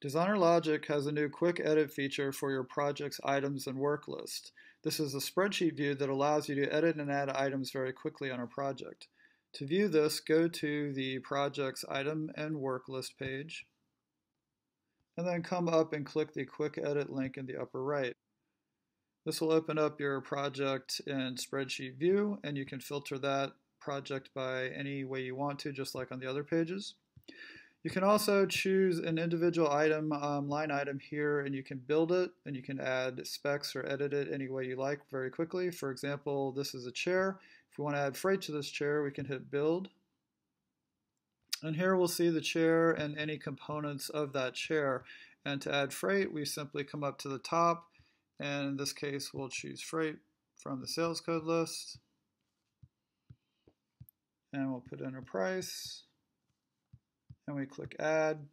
DesignerLogic has a new quick edit feature for your project's items and work list. This is a spreadsheet view that allows you to edit and add items very quickly on a project. To view this, go to the project's item and work list page, and then come up and click the quick edit link in the upper right. This will open up your project in spreadsheet view, and you can filter that project by any way you want to, just like on the other pages. You can also choose an individual item, line item here, and you can build it, and you can add specs or edit it any way you like very quickly. For example, this is a chair. If we want to add freight to this chair, we can hit build. And here we'll see the chair and any components of that chair. And to add freight, we simply come up to the top, and in this case, we'll choose freight from the sales code list. And we'll put in a price. And we click add.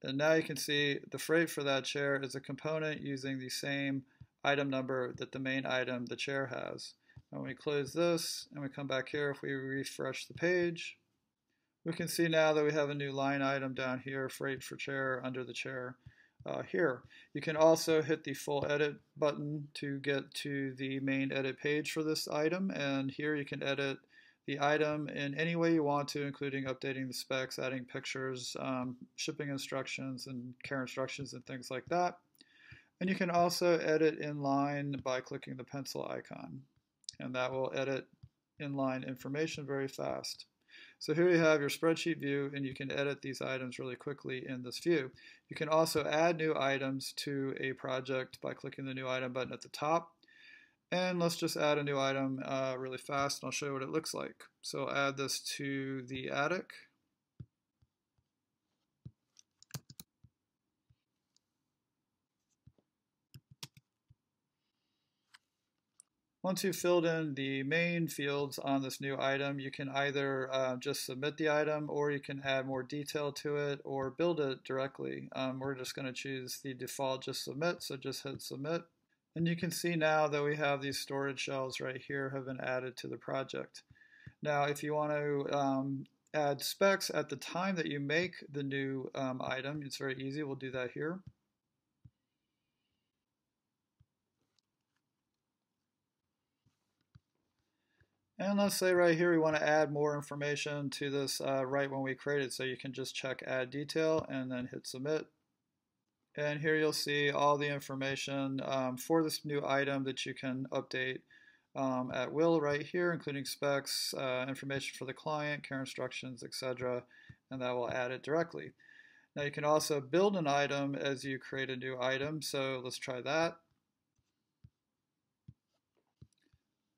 And now you can see the freight for that chair is a component using the same item number that the main item, the chair, has. And when we close this and we come back here, if we refresh the page, we can see now that we have a new line item down here, freight for chair, under the chair here. You can also hit the full edit button to get to the main edit page for this item, and here you can edit the item in any way you want to, including updating the specs, adding pictures, shipping instructions, and care instructions, and things like that. And you can also edit inline by clicking the pencil icon, and that will edit inline information very fast. So here you have your spreadsheet view, and you can edit these items really quickly in this view. You can also add new items to a project by clicking the new item button at the top. And let's just add a new item really fast, and I'll show you what it looks like. So I'll add this to the attic. Once you've filled in the main fields on this new item, you can either just submit the item, or you can add more detail to it or build it directly. We're just going to choose the default just submit, so just hit submit. And you can see now that we have these storage shelves right here have been added to the project. Now, if you want to add specs at the time that you make the new item, it's very easy. We'll do that here. And let's say right here we want to add more information to this right when we create it. So you can just check add detail and then hit submit. And here you'll see all the information for this new item that you can update at will right here, including specs, information for the client, care instructions, etc. And that will add it directly. Now you can also build an item as you create a new item. So let's try that.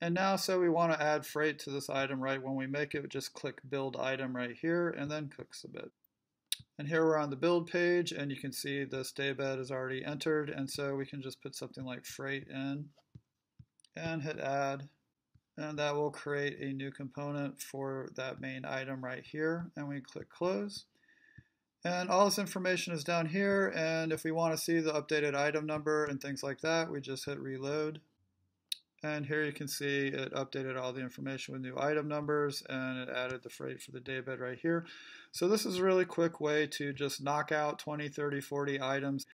And now, so we want to add freight to this item right when we make it, just click build item right here and then click submit. And here we're on the build page, and you can see this daybed is already entered, and so we can just put something like freight in and hit add, and that will create a new component for that main item right here, and we click close. And all this information is down here, and if we want to see the updated item number and things like that, we just hit reload. And here you can see it updated all the information with new item numbers, and it added the freight for the daybed right here. So this is a really quick way to just knock out 20, 30, 40 items